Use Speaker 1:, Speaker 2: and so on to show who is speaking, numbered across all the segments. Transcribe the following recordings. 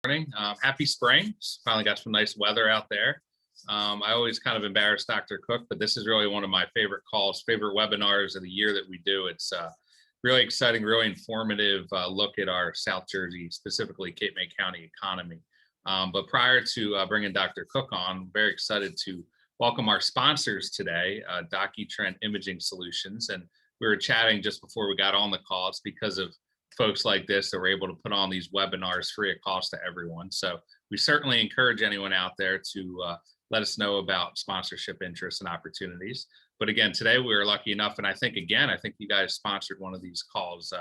Speaker 1: Morning. Happy spring. Finally got some nice weather out there. I always kind of embarrass Dr. Cooke, but this is really one of my favorite calls, favorite webinars of the year that we do. It's really exciting, really informative look at our South Jersey, specifically Cape May County economy. But prior to bringing Dr. Cooke on, I'm very excited to welcome our sponsors today, DocuTrend Imaging Solutions. And we were chatting just before we got on the call. It's because of folks like this that we're able to put on these webinars free of cost to everyone. So we certainly encourage anyone out there to let us know about sponsorship interests and opportunities. But again, today we were lucky enough, and I think you guys sponsored one of these calls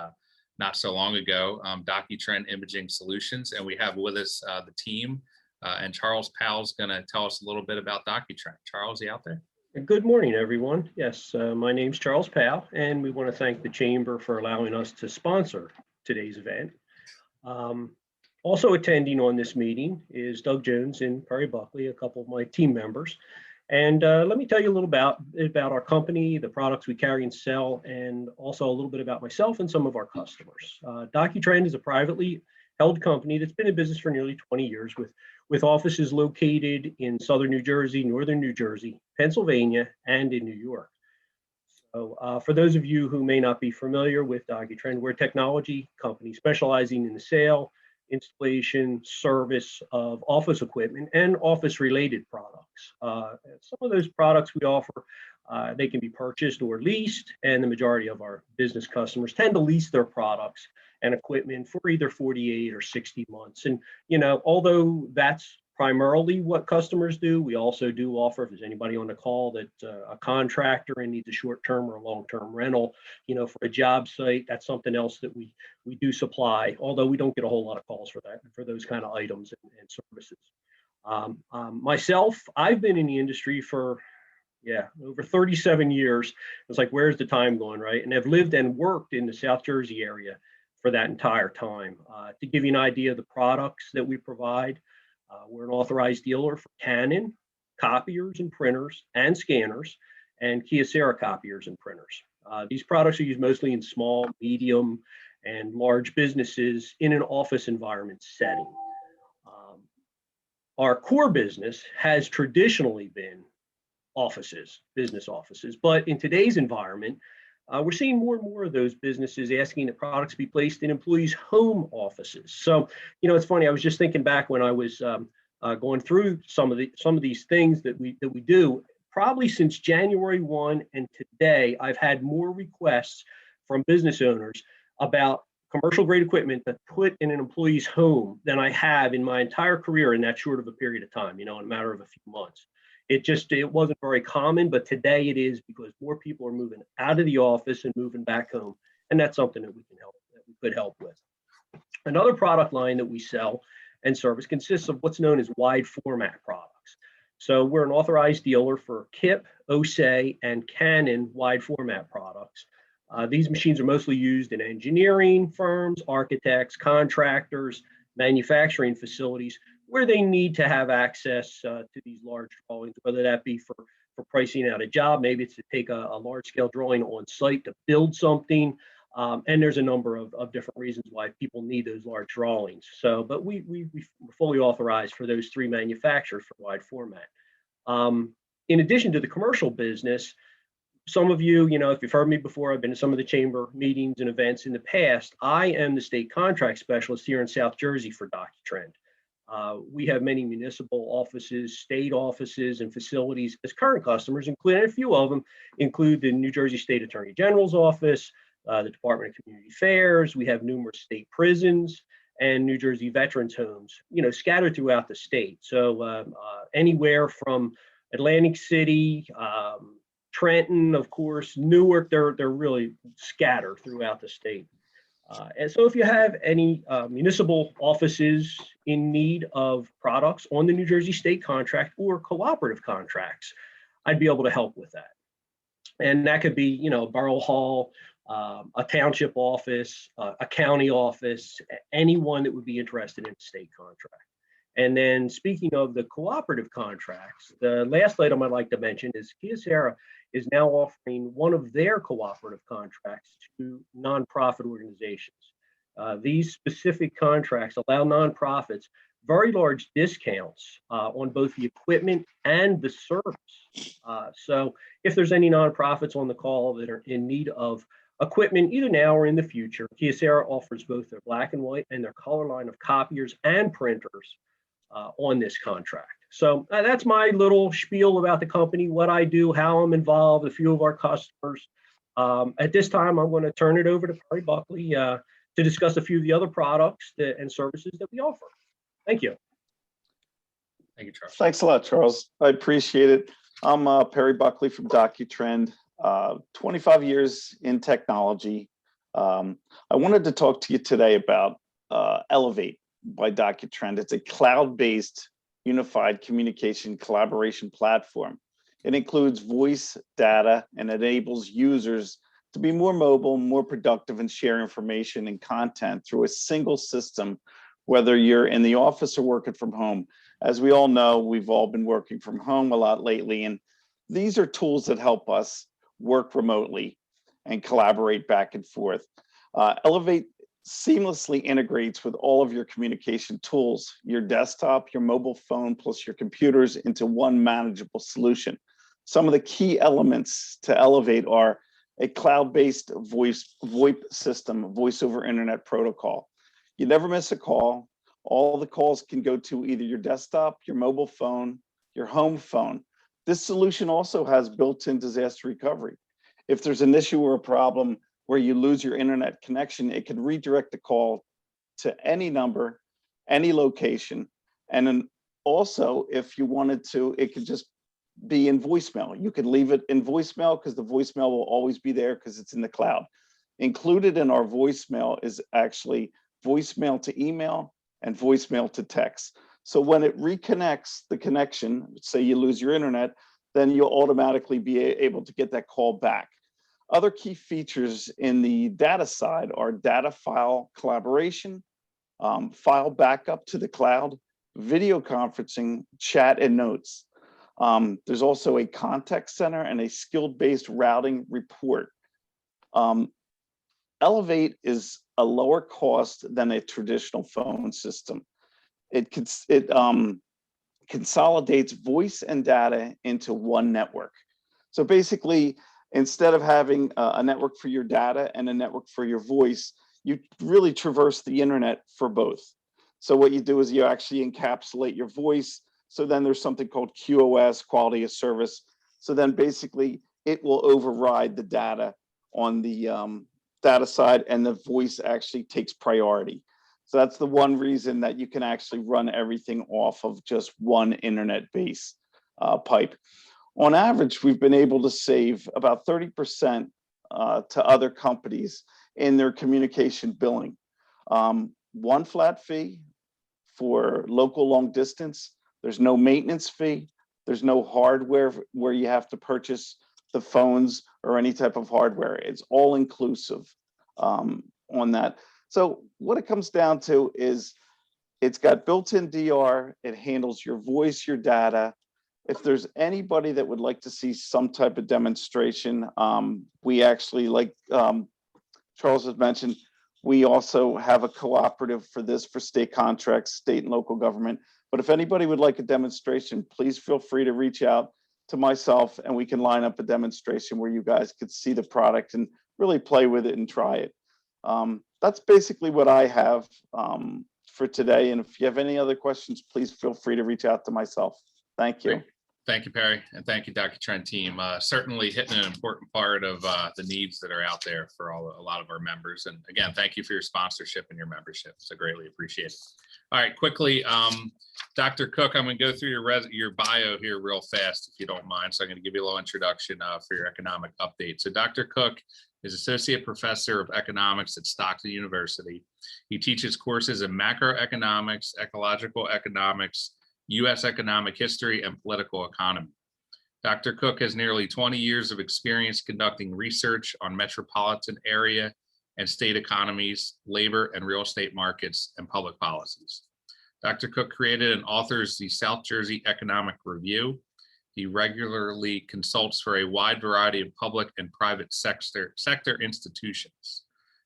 Speaker 1: not so long ago, DocuTrend Imaging Solutions, and we have with us the team, and Charles Powell's going to tell us a little bit about DocuTrend. Charles, you out there?
Speaker 2: Good morning, everyone. Yes, my name's Charles Powell, and we want to thank the Chamber for allowing us to sponsor today's event. Also attending on this meeting is Doug Jones and Perry Buckley, a couple of my team members. And let me tell you a little about our company, the products we carry and sell, and also a little bit about myself and some of our customers. DocuTrend is a privately held company that's been in business for nearly 20 years with offices located in southern New Jersey, northern New Jersey, Pennsylvania, and in New York. So for those of you who may not be familiar with DocuTrend, we're a technology company specializing in the sale, installation, service of office equipment and office-related products. Some of those products we offer, they can be purchased or leased, and the majority of our business customers tend to lease their products and equipment for either 48 or 60 months. And, you know, although that's primarily what customers do, we also do offer, if there's anybody on the call that a contractor and needs a short-term or a long-term rental, you know, for a job site, that's something else that we do supply, although we don't get a whole lot of calls for that, for those kind of items and services. Myself, I've been in the industry for, over 37 years. It's like, where's the time going, right? And I've lived and worked in the South Jersey area for that entire time. To give you an idea of the products that we provide, we're an authorized dealer for Canon copiers and printers and scanners, and Kyocera copiers and printers. These products are used mostly in small, medium, and large businesses in an office environment setting. Our core business has traditionally been offices, business offices, but in today's environment, we're seeing more and more of those businesses asking that products be placed in employees' home offices. So, you know, it's funny. I was just thinking back when I was going through some of these things that we do. Probably since January 1 and today, I've had more requests from business owners about commercial grade equipment that put in an employee's home than I have in my entire career in that short of a period of time. You know, in a matter of a few months. It wasn't very common, but today it is, because more people are moving out of the office and moving back home. And that's something that we could help with. Another product line that we sell and service consists of what's known as wide format products. So we're an authorized dealer for KIP, OSE, and Canon wide format products. These machines are mostly used in engineering firms, architects, contractors, manufacturing facilities, where they need to have access to these large drawings, whether that be for pricing out a job, maybe it's to take a large scale drawing on site to build something. And there's a number of different reasons why people need those large drawings. So, but we're fully authorized for those three manufacturers for wide format. In addition to the commercial business, some of you, you know, if you've heard me before, I've been to some of the chamber meetings and events in the past. I am the state contract specialist here in South Jersey for DocuTrend. We have many municipal offices, state offices, and facilities as current customers, including a few of them include the New Jersey State Attorney General's office, the Department of Community Affairs. We have numerous state prisons and New Jersey veterans homes, you know, scattered throughout the state. So anywhere from Atlantic City, Trenton, of course, Newark, they're really scattered throughout the state. And so if you have any municipal offices in need of products on the New Jersey state contract or cooperative contracts, I'd be able to help with that. And that could be, you know, a borough hall, a township office, a county office, anyone that would be interested in a state contract. And then speaking of the cooperative contracts, the last item I'd like to mention is Kyocera is now offering one of their cooperative contracts to nonprofit organizations. These specific contracts allow nonprofits very large discounts on both the equipment and the service. So if there's any nonprofits on the call that are in need of equipment, either now or in the future, Kyocera offers both their black and white and their color line of copiers and printers on this contract. So that's my little spiel about the company, what I do, how I'm involved, a few of our customers. At this time, I'm going to turn it over to Perry Buckley to discuss a few of the other products and services that we offer. Thank you.
Speaker 1: Thank you, Charles.
Speaker 3: Thanks a lot, Charles. I appreciate it. I'm Perry Buckley from DocuTrend, 25 years in technology. I wanted to talk to you today about Elevate by DocuTrend. It's a cloud-based unified communication collaboration platform. It includes voice, data, and enables users to be more mobile, more productive, and share information and content through a single system, whether you're in the office or working from home. As we all know, we've all been working from home a lot lately, and these are tools that help us work remotely and collaborate back and forth. Elevate seamlessly integrates with all of your communication tools, your desktop, your mobile phone, plus your computers into one manageable solution. Some of the key elements to Elevate are a cloud-based VoIP system, voice over internet protocol. You never miss a call. All the calls can go to either your desktop, your mobile phone, your home phone. This solution also has built-in disaster recovery. If there's an issue or a problem where you lose your internet connection, it could redirect the call to any number, any location. And then also, if you wanted to, it could just be in voicemail. You could leave it in voicemail because the voicemail will always be there because it's in the cloud. Included in our voicemail is actually voicemail to email and voicemail to text. So when it reconnects the connection, say you lose your internet, then you'll automatically be able to get that call back. Other key features in the data side are data file collaboration, file backup to the cloud, video conferencing, chat, and notes. There's also a contact center and a skill-based routing report. Elevate is a lower cost than a traditional phone system. It consolidates voice and data into one network. So basically, instead of having a network for your data and a network for your voice, you really traverse the internet for both. So what you do is you actually encapsulate your voice. So then there's something called QoS, quality of service. So then basically it will override the data on the data side, and the voice actually takes priority. So that's the one reason that you can actually run everything off of just one internet-based pipe. On average, we've been able to save about 30% to other companies in their communication billing. One flat fee for local long distance. There's no maintenance fee. There's no hardware where you have to purchase the phones or any type of hardware. It's all inclusive on that. So what it comes down to is it's got built-in DR. It handles your voice, your data. If there's anybody that would like to see some type of demonstration, we actually, like Charles has mentioned, we also have a cooperative for this for state contracts, state and local government. But if anybody would like a demonstration, please feel free to reach out to myself and we can line up a demonstration where you guys could see the product and really play with it and try it. That's basically what I have for today. And if you have any other questions, please feel free to reach out to myself. Thank you.
Speaker 1: Great. Thank you, Perry, and thank you, DocuTrend team. Certainly hitting an important part of the needs that are out there for a lot of our members. And again, thank you for your sponsorship and your membership. So greatly appreciate it. All right, quickly, Dr. Cooke, I'm going to go through your bio here real fast, if you don't mind. So I'm going to give you a little introduction for your economic update. So Dr. Cooke is Associate Professor of Economics at Stockton University. He teaches courses in macroeconomics, ecological economics, U.S. economic history, and political economy. Dr. Cooke has nearly 20 years of experience conducting research on metropolitan area and state economies, labor and real estate markets, and public policies. Dr. Cooke created and authors the South Jersey Economic Review. He regularly consults for a wide variety of public and private sector institutions.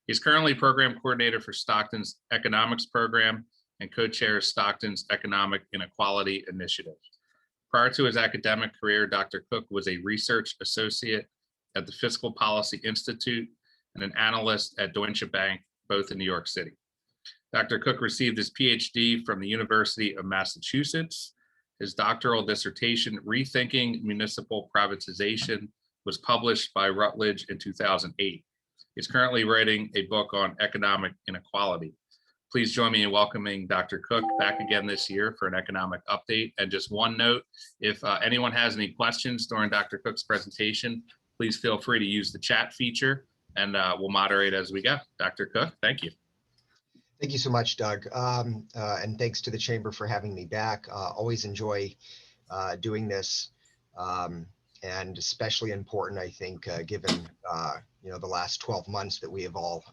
Speaker 1: He's currently program coordinator for Stockton's economics program and co-chairs Stockton's Economic Inequality Initiative. Prior to his academic career, Dr. Cooke was a research associate at the Fiscal Policy Institute and an analyst at Deutsche Bank, both in New York City. Dr. Cooke received his PhD from the University of Massachusetts. His doctoral dissertation, Rethinking Municipal Privatization, was published by Routledge in 2008. He's currently writing a book on economic inequality. Please join me in welcoming Dr. Cooke back again this year for an economic update. And just one note, if anyone has any questions during Dr. Cooke's presentation, please feel free to use the chat feature and we'll moderate as we go. Dr. Cooke, thank you.
Speaker 4: Thank you so much, Doug. And thanks to the Chamber for having me back. Always enjoy doing this, and especially important, I think, given the last 12 months that we have all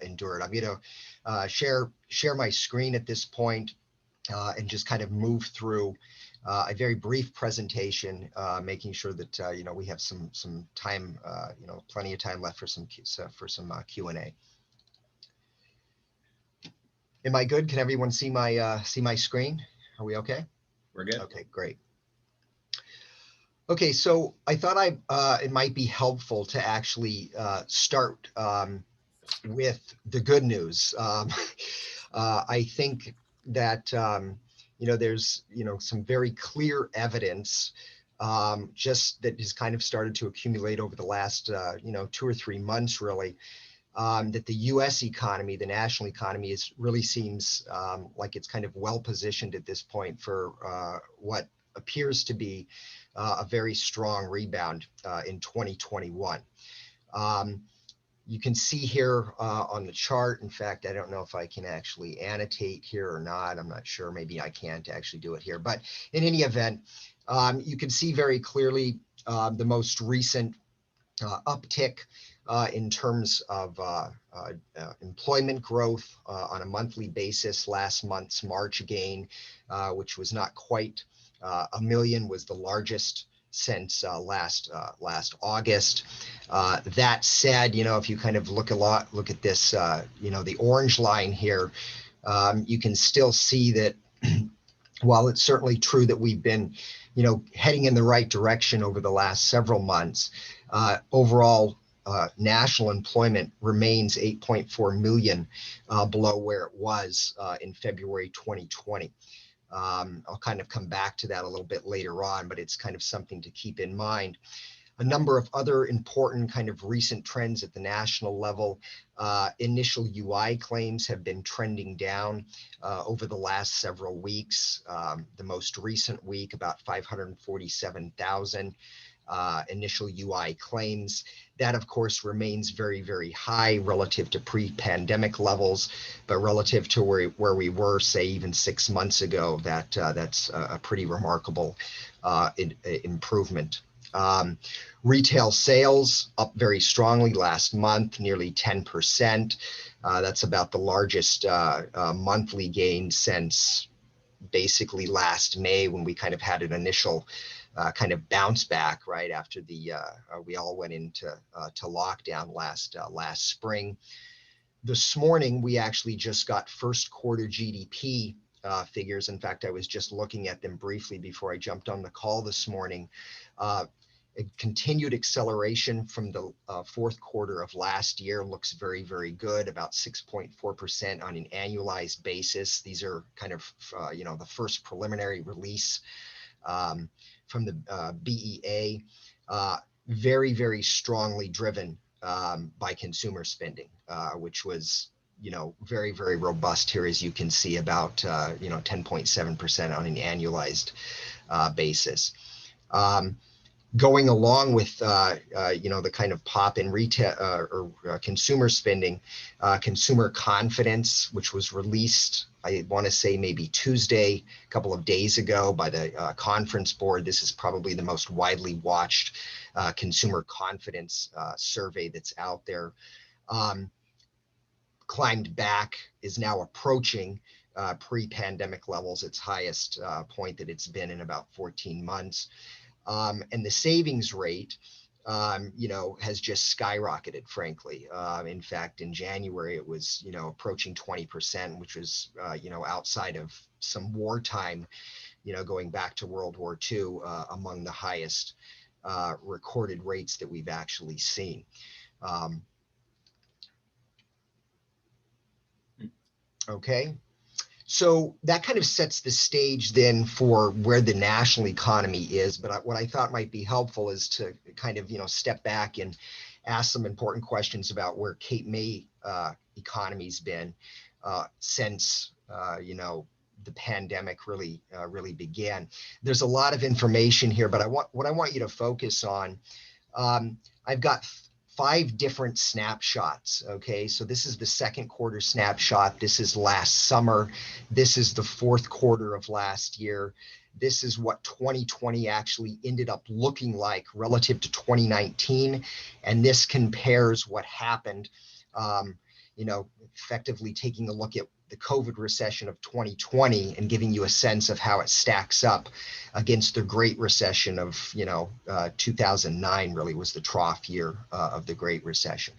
Speaker 4: endured. I'm going to share my screen at this point and just kind of move through a very brief presentation, making sure that we have some time, plenty of time left for some Q&A. Am I good? Can everyone see my screen? Are we okay?
Speaker 1: We're good.
Speaker 4: Okay, great. Okay, so I thought it might be helpful to actually start with the good news. I think that there's some very clear evidence just that has kind of started to accumulate over the last 2 or 3 months, really. That the U.S. economy, the national economy, really seems like it's kind of well positioned at this point for what appears to be a very strong rebound in 2021. You can see here on the chart, in fact, I don't know if I can actually annotate here or not. I'm not sure, maybe I can't actually do it here. But in any event, you can see very clearly the most recent uptick in terms of employment growth on a monthly basis. Last month's March gain, which was not quite 1 million, was the largest since last August. That said, if you kind of look at this, the orange line here, you can still see that while it's certainly true that we've been, heading in the right direction over the last several months, overall national employment remains 8.4 million below where it was in February 2020. I'll kind of come back to that a little bit later on, but it's kind of something to keep in mind. A number of other important kind of recent trends at the national level. Initial UI claims have been trending down over the last several weeks. The most recent week, about 547,000 initial UI claims. That, of course, remains very, very high relative to pre-pandemic levels, but relative to where we were, say, even 6 months ago, that's a pretty remarkable improvement. Retail sales up very strongly last month, nearly 10%. That's about the largest monthly gain since basically last May, when we kind of had an initial kind of bounce back right after we all went into lockdown last spring. This morning, we actually just got first quarter GDP figures. In fact, I was just looking at them briefly before I jumped on the call this morning. A continued acceleration from the fourth quarter of last year looks very, very good, about 6.4% on an annualized basis. These are kind of, the first preliminary release from the BEA, very, very strongly driven by consumer spending, which was, very, very robust here, as you can see, about, 10.7% on an annualized basis. Going along with, the kind of pop in retail or consumer spending, consumer confidence, which was released, I want to say maybe Tuesday, a couple of days ago, by the Conference Board. This is probably the most widely watched consumer confidence survey that's out there. Climbed back, is now approaching pre-pandemic levels, its highest point that it's been in about 14 months. And the savings rate has just skyrocketed, frankly. In fact, in January, it was, approaching 20%, which was, outside of some wartime, going back to World War II, among the highest recorded rates that we've actually seen. Okay. So that kind of sets the stage then for where the national economy is. But what I thought might be helpful is to kind of, step back and ask some important questions about where Cape May economy's been since, the pandemic really began. There's a lot of information here, but what I want you to focus on, I've got 5 different snapshots. Okay, so this is the second quarter snapshot. This is last summer. This is the fourth quarter of last year. This is what 2020 actually ended up looking like relative to 2019. And this compares what happened, effectively taking a look at the COVID recession of 2020 and giving you a sense of how it stacks up against the Great Recession of, 2009 really was the trough year of the Great Recession.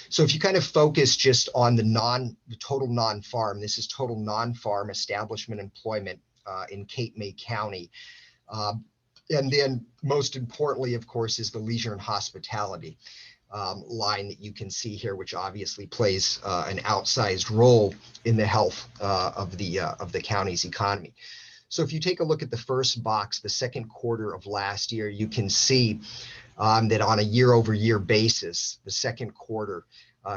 Speaker 4: So if you kind of focus just on the total non-farm, this is total non-farm establishment employment in Cape May County. And then most importantly, of course, is the leisure and hospitality line that you can see here, which obviously plays an outsized role in the health of the county's economy. So if you take a look at the first box, the second quarter of last year, you can see that on a year-over-year basis, the second quarter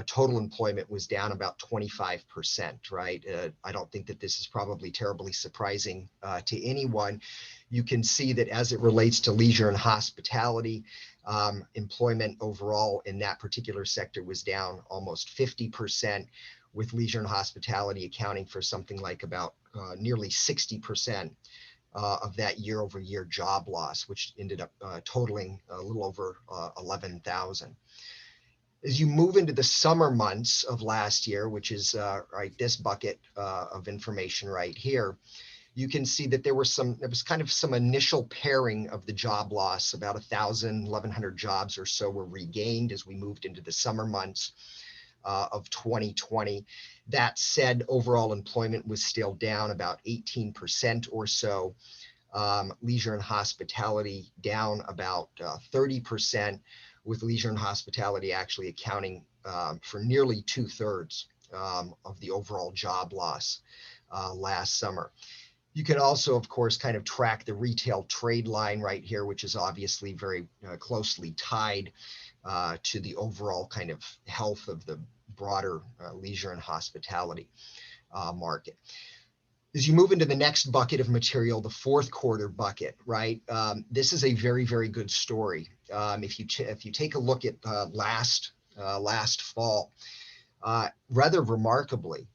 Speaker 4: total employment was down about 25%, right? I don't think that this is probably terribly surprising to anyone. You can see that as it relates to leisure and hospitality, employment overall in that particular sector was down almost 50%, with leisure and hospitality accounting for something like about nearly 60% of that year-over-year job loss, which ended up totaling a little over 11,000. As you move into the summer months of last year, which is right this bucket of information right here, you can see that there was kind of some initial pairing of the job loss. About 1,100 jobs or so were regained as we moved into the summer months of 2020. That said, overall employment was still down about 18% or so. Leisure and hospitality down about 30%, with leisure and hospitality actually accounting for nearly 2/3 of the overall job loss last summer. You can also, of course, kind of track the retail trade line right here, which is obviously very closely tied to the overall kind of health of the broader leisure and hospitality market. As you move into the next bucket of material, the fourth quarter bucket, right? This is a very, very good story. If you take a look at last fall, rather remarkably,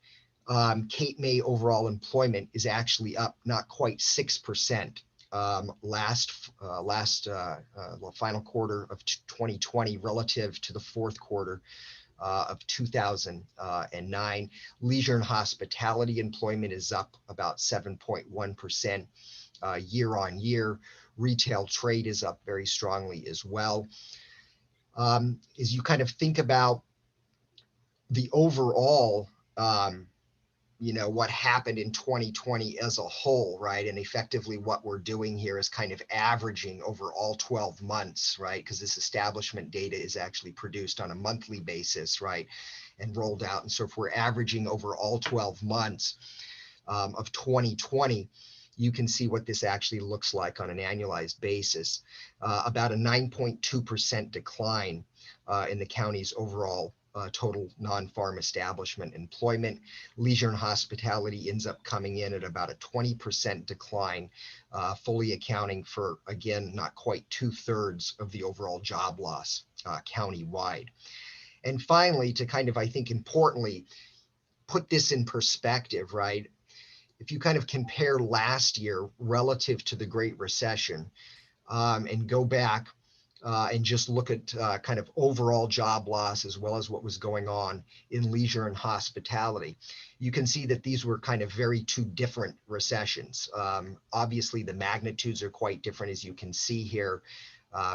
Speaker 4: Cape May overall employment is actually up not quite 6%. Final quarter of 2020 relative to the fourth quarter of 2009. Leisure and hospitality employment is up about 7.1% year on year. Retail trade is up very strongly as well. As you kind of think about the overall, what happened in 2020 as a whole, right? And effectively what we're doing here is kind of averaging over all 12 months, right? Because this establishment data is actually produced on a monthly basis, right? And rolled out. And so if we're averaging over all 12 months of 2020, you can see what this actually looks like on an annualized basis. About a 9.2% decline in the county's overall total non-farm establishment employment. Leisure and hospitality ends up coming in at about a 20% decline, fully accounting for, again, not quite 2/3 of the overall job loss countywide. And finally, to kind of, I think importantly, put this in perspective, right? If you kind of compare last year relative to the Great Recession and go back and just look at kind of overall job loss as well as what was going on in leisure and hospitality, you can see that these were kind of very two different recessions. Obviously, the magnitudes are quite different, as you can see here.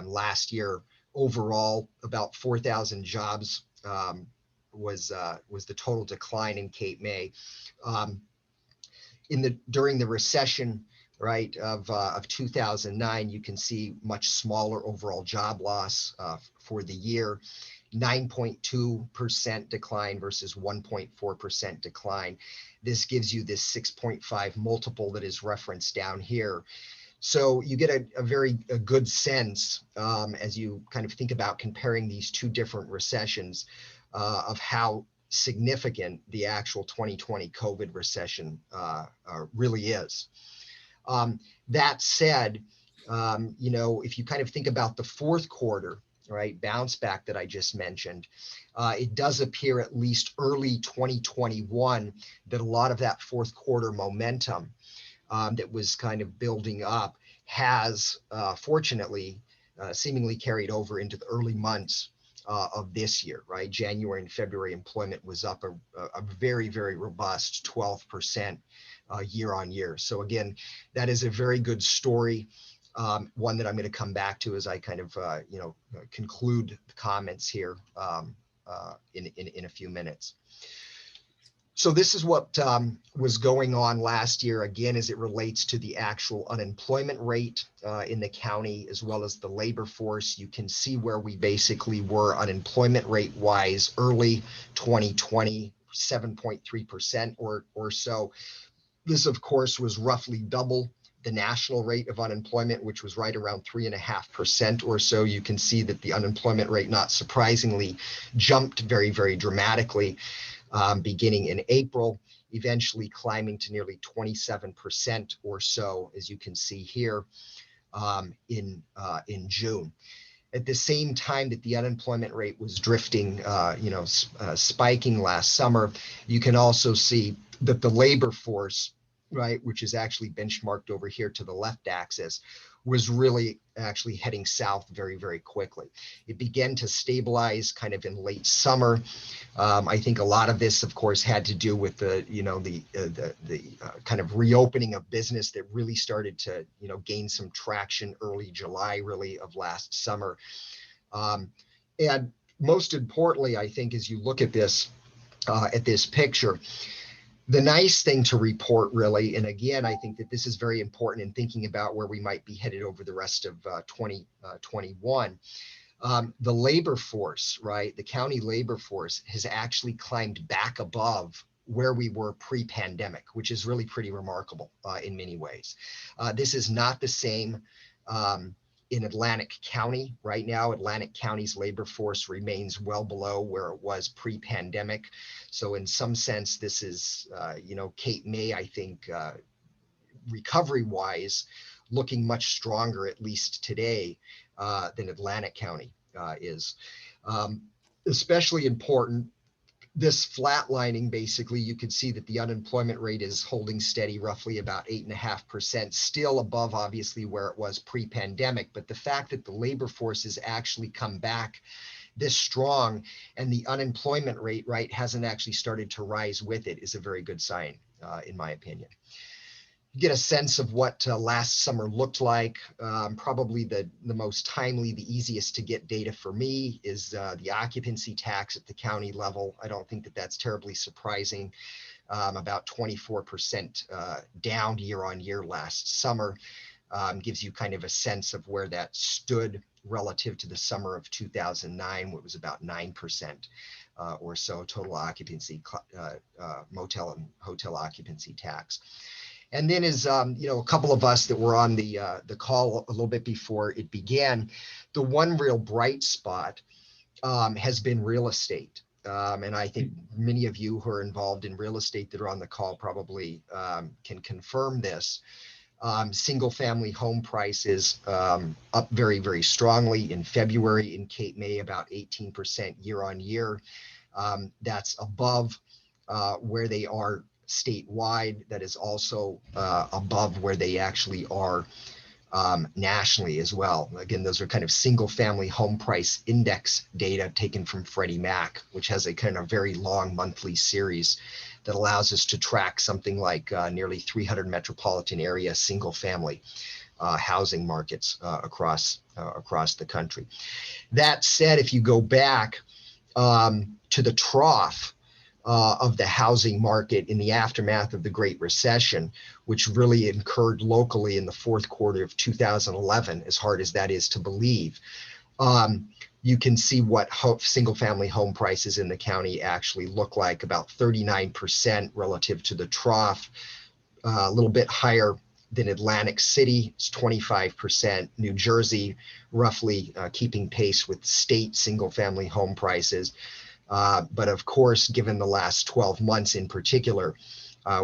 Speaker 4: Last year overall, about 4,000 jobs was the total decline in Cape May. During the recession, right, of 2009, you can see much smaller overall job loss for the year. 9.2% decline versus 1.4% decline. This gives you this 6.5 multiple that is referenced down here. So you get a good sense as you kind of think about comparing these two different recessions of how significant the actual 2020 COVID recession really is. That said, if you kind of think about the fourth quarter, right, bounce back that I just mentioned, it does appear at least early 2021 that a lot of that fourth quarter momentum that was kind of building up has fortunately seemingly carried over into the early months of this year, right? January and February employment was up a very, very robust 12% year on year. So again, that is a very good story. One that I'm going to come back to as I kind of, conclude the comments here in a few minutes. So this is what was going on last year, again, as it relates to the actual unemployment rate in the county, as well as the labor force. You can see where we basically were unemployment rate wise early 2020, 7.3% or so. This, of course, was roughly double the national rate of unemployment, which was right around 3.5% or so. You can see that the unemployment rate, not surprisingly, jumped very, very dramatically beginning in April, eventually climbing to nearly 27% or so, as you can see here in June. At the same time that the unemployment rate was drifting, spiking last summer, you can also see that the labor force, right, which is actually benchmarked over here to the left axis, was really actually heading south very, very quickly. It began to stabilize kind of in late summer. I think a lot of this, of course, had to do with the kind of reopening of business that really started to, gain some traction early July, really, of last summer. And most importantly, I think, as you look at this picture, the nice thing to report, really, and again, I think that this is very important in thinking about where we might be headed over the rest of 2021. The labor force, right, the county labor force has actually climbed back above where we were pre-pandemic, which is really pretty remarkable in many ways. This is not the same in Atlantic County. Right now, Atlantic County's labor force remains well below where it was pre-pandemic. So in some sense, this is, Cape May, I think, recovery-wise, looking much stronger, at least today, than Atlantic County is. Especially important, this flatlining, basically, you can see that the unemployment rate is holding steady, roughly about 8.5%, still above, obviously, where it was pre-pandemic. But the fact that the labor force has actually come back this strong and the unemployment rate, right, hasn't actually started to rise with it is a very good sign, in my opinion. You get a sense of what last summer looked like. Probably the most timely, the easiest to get data for me is the occupancy tax at the county level. I don't think that that's terribly surprising. About 24% down year on year last summer. Gives you kind of a sense of where that stood relative to the summer of 2009, what was about 9% or so total occupancy, motel and hotel occupancy tax. And then as a couple of us that were on the call a little bit before it began, the one real bright spot has been real estate. And I think many of you who are involved in real estate that are on the call probably can confirm this. Single family home prices up very, very strongly in February in Cape May, about 18% year on year. That's above where they are statewide. That is also above where they actually are nationally as well. Again, those are kind of single family home price index data taken from Freddie Mac, which has a kind of very long monthly series that allows us to track something like nearly 300 metropolitan area single family housing markets across the country. That said, if you go back to the trough of the housing market in the aftermath of the Great Recession, which really occurred locally in the fourth quarter of 2011, as hard as that is to believe, you can see what single-family home prices in the county actually look like, about 39% relative to the trough, a little bit higher than Atlantic City, it's 25%, New Jersey, roughly keeping pace with state single-family home prices. But of course, given the last 12 months in particular,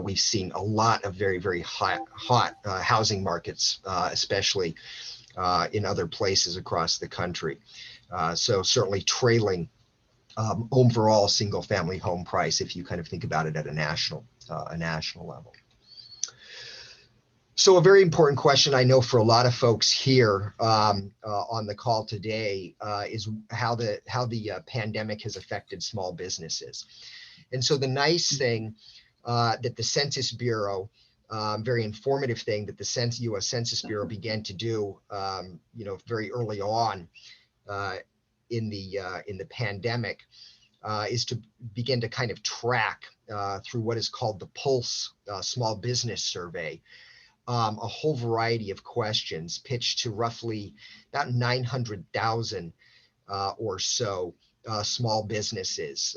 Speaker 4: we've seen a lot of very, very hot housing markets, especially in other places across the country. So certainly trailing overall single family home price if you kind of think about it at a national level. So a very important question I know for a lot of folks here on the call today is how the pandemic has affected small businesses. And so the nice thing that the Census Bureau, very informative thing that the U.S. Census Bureau began to do, very early on in the pandemic, is to begin to kind of track through what is called the Pulse Small Business Survey, a whole variety of questions pitched to roughly about 900,000 or so small businesses.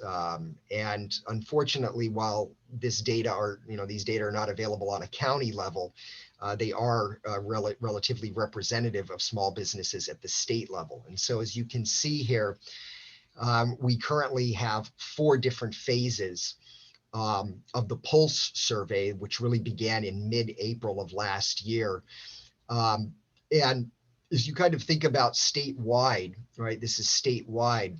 Speaker 4: And unfortunately, while these data are not available on a county level, they are relatively representative of small businesses at the state level. And so as you can see here, we currently have 4 different phases of the Pulse survey, which really began in mid-April of last year. And as you kind of think about statewide, right, this is statewide,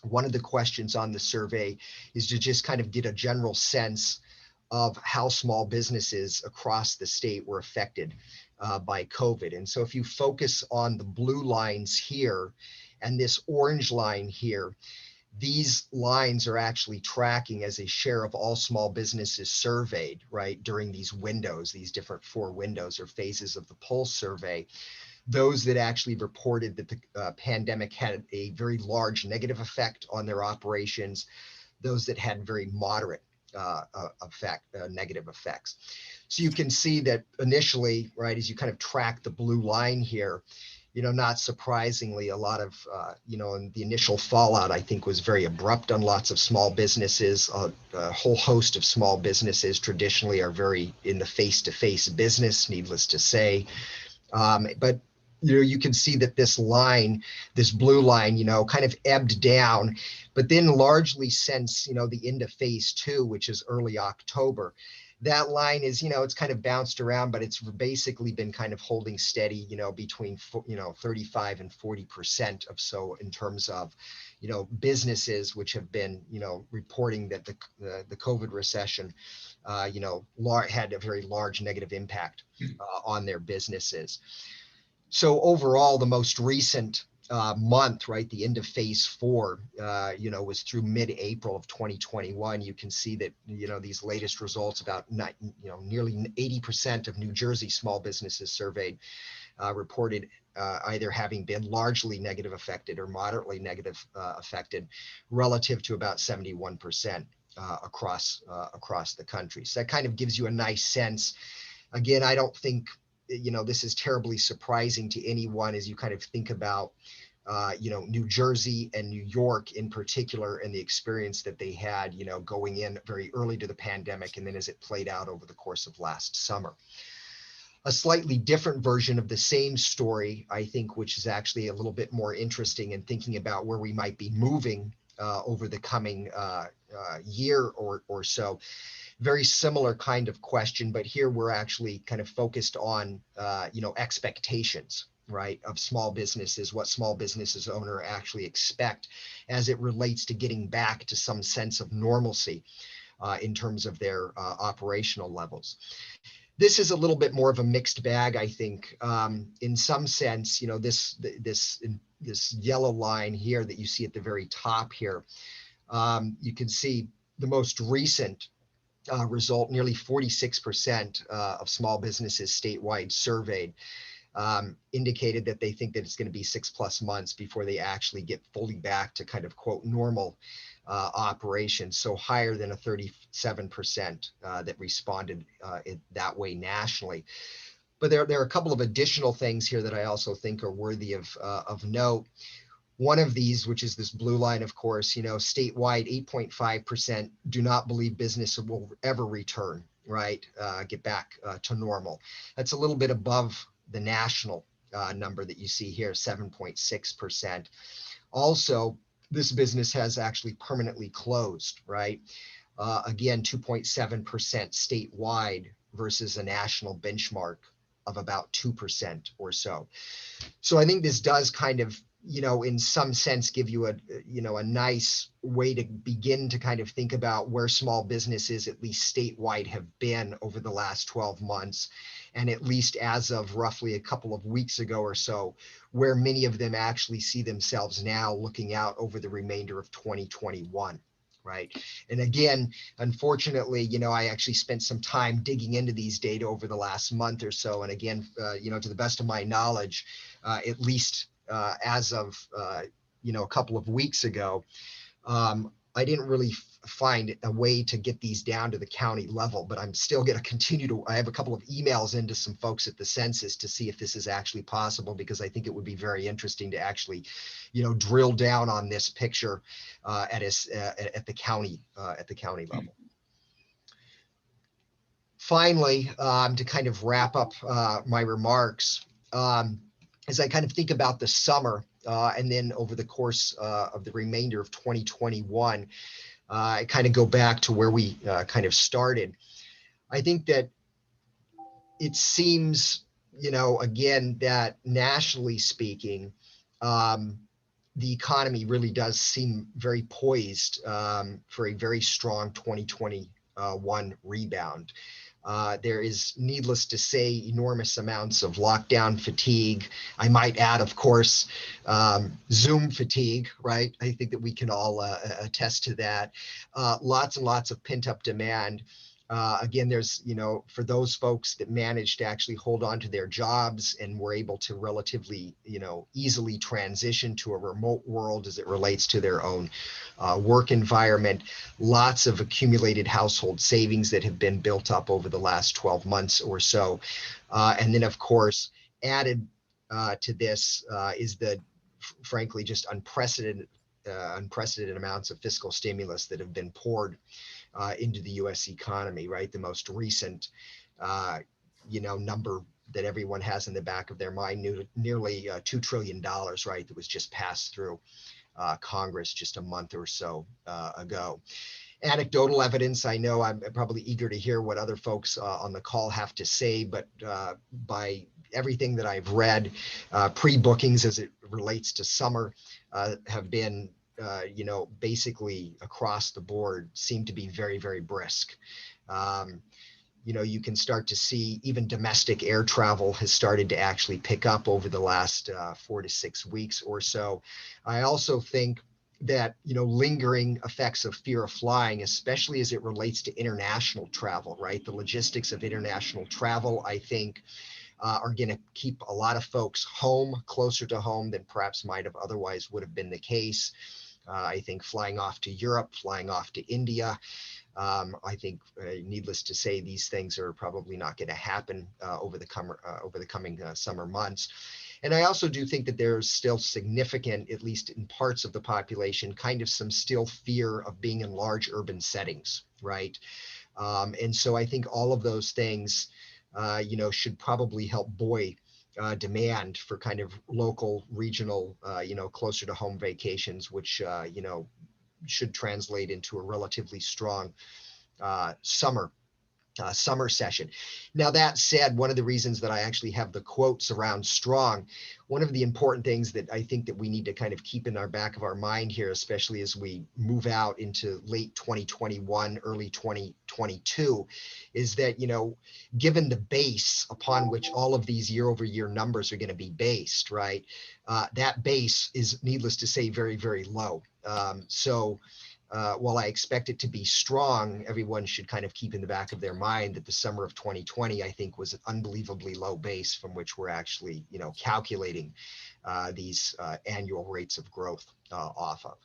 Speaker 4: one of the questions on the survey is to just kind of get a general sense of how small businesses across the state were affected by COVID. And so if you focus on the blue lines here and this orange line here, these lines are actually tracking as a share of all small businesses surveyed, right, during these windows, these different 4 windows or phases of the Pulse survey. Those that actually reported that the pandemic had a very large negative effect on their operations, those that had very moderate negative effects. So you can see that initially, right, as you kind of track the blue line here, not surprisingly, a lot of, and the initial fallout, I think, was very abrupt on lots of small businesses. A whole host of small businesses traditionally are very in the face-to-face business, needless to say. But you can see that this line, this blue line, kind of ebbed down, but then largely since, the end of phase 2, which is early October, that line is, it's kind of bounced around, but it's basically been kind of holding steady, between, 35 and 40% of so in terms of, businesses which have been, reporting that the COVID recession, had a very large negative impact on their businesses. So overall, the most recent month, right, the end of phase 4, was through mid-April of 2021. You can see that, these latest results, about nearly 80% of New Jersey small businesses surveyed reported either having been largely negative affected or moderately negative affected, relative to about 71% across the country. So that kind of gives you a nice sense. Again, I don't think this is terribly surprising to anyone as you kind of think about, New Jersey and New York in particular, and the experience that they had, going in very early to the pandemic, and then as it played out over the course of last summer. A slightly different version of the same story, I think, which is actually a little bit more interesting in thinking about where we might be moving over the coming year or so. Very similar kind of question, but here we're actually kind of focused on, expectations, right, of small businesses, what small businesses owner actually expect as it relates to getting back to some sense of normalcy in terms of their operational levels. This is a little bit more of a mixed bag, I think. In some sense, this yellow line here that you see at the very top here, you can see the most recent result, nearly 46% of small businesses statewide surveyed indicated that they think that it's going to be 6+ months before they actually get fully back to kind of quote normal operations. So higher than a 37% that responded that way nationally. But there are a couple of additional things here that I also think are worthy of note. One of these, which is this blue line, of course, statewide 8.5% do not believe business will ever return, right? Get back to normal. That's a little bit above the national number that you see here, 7.6%. Also, this business has actually permanently closed, right? Again, 2.7% statewide versus a national benchmark of about 2% or so. So I think this does kind of, in some sense give you a nice way to begin to kind of think about where small businesses, at least statewide, have been over the last 12 months. And at least as of roughly a couple of weeks ago or so, where many of them actually see themselves now looking out over the remainder of 2021. Right. And again, unfortunately, I actually spent some time digging into these data over the last month or so. And again, to the best of my knowledge, at least as of, a couple of weeks ago, I didn't really find a way to get these down to the county level, but I'm still going to continue to, I have a couple of emails into some folks at the census to see if this is actually possible, because I think it would be very interesting to actually, drill down on this picture at the county level. Finally, to kind of wrap up my remarks, as I kind of think about the summer and then over the course of the remainder of 2021, I kind of go back to where we kind of started. I think that it seems, again, that nationally speaking, the economy really does seem very poised for a very strong 2021 rebound. There is, needless to say, enormous amounts of lockdown fatigue. I might add, of course, Zoom fatigue, right? I think that we can all attest to that. Lots and lots of pent-up demand. Again, there's, for those folks that managed to actually hold on to their jobs and were able to relatively, easily transition to a remote world as it relates to their own work environment, lots of accumulated household savings that have been built up over the last 12 months or so. And then, of course, added to this is the, frankly, just unprecedented amounts of fiscal stimulus that have been poured into the U.S. economy, right? The most recent, number that everyone has in the back of their mind, nearly $2 trillion, right? That was just passed through Congress just a month or so ago. Anecdotal evidence, I know I'm probably eager to hear what other folks on the call have to say, but by everything that I've read, pre-bookings as it relates to summer have been basically across the board seem to be very, very brisk. You can start to see even domestic air travel has started to actually pick up over the last 4 to 6 weeks or so. I also think that, lingering effects of fear of flying, especially as it relates to international travel, right? The logistics of international travel, I think, are going to keep a lot of folks home, closer to home than perhaps might have otherwise would have been the case. I think flying off to Europe, flying off to India, I think, needless to say, these things are probably not going to happen over the coming summer months. And I also do think that there's still significant, at least in parts of the population, kind of some still fear of being in large urban settings, right? And so I think all of those things, should probably help buoy demand for kind of local, regional, closer to home vacations, which, should translate into a relatively strong summer session. Now, that said, one of the reasons that I actually have the quotes around strong, one of the important things that I think that we need to kind of keep in our back of our mind here, especially as we move out into late 2021, early 2022, is that, given the base upon which all of these year-over-year numbers are going to be based, right? That base is, needless to say, very, very low. So while I expect it to be strong, everyone should kind of keep in the back of their mind that the summer of 2020, I think, was an unbelievably low base from which we're actually, calculating these annual rates of growth off of.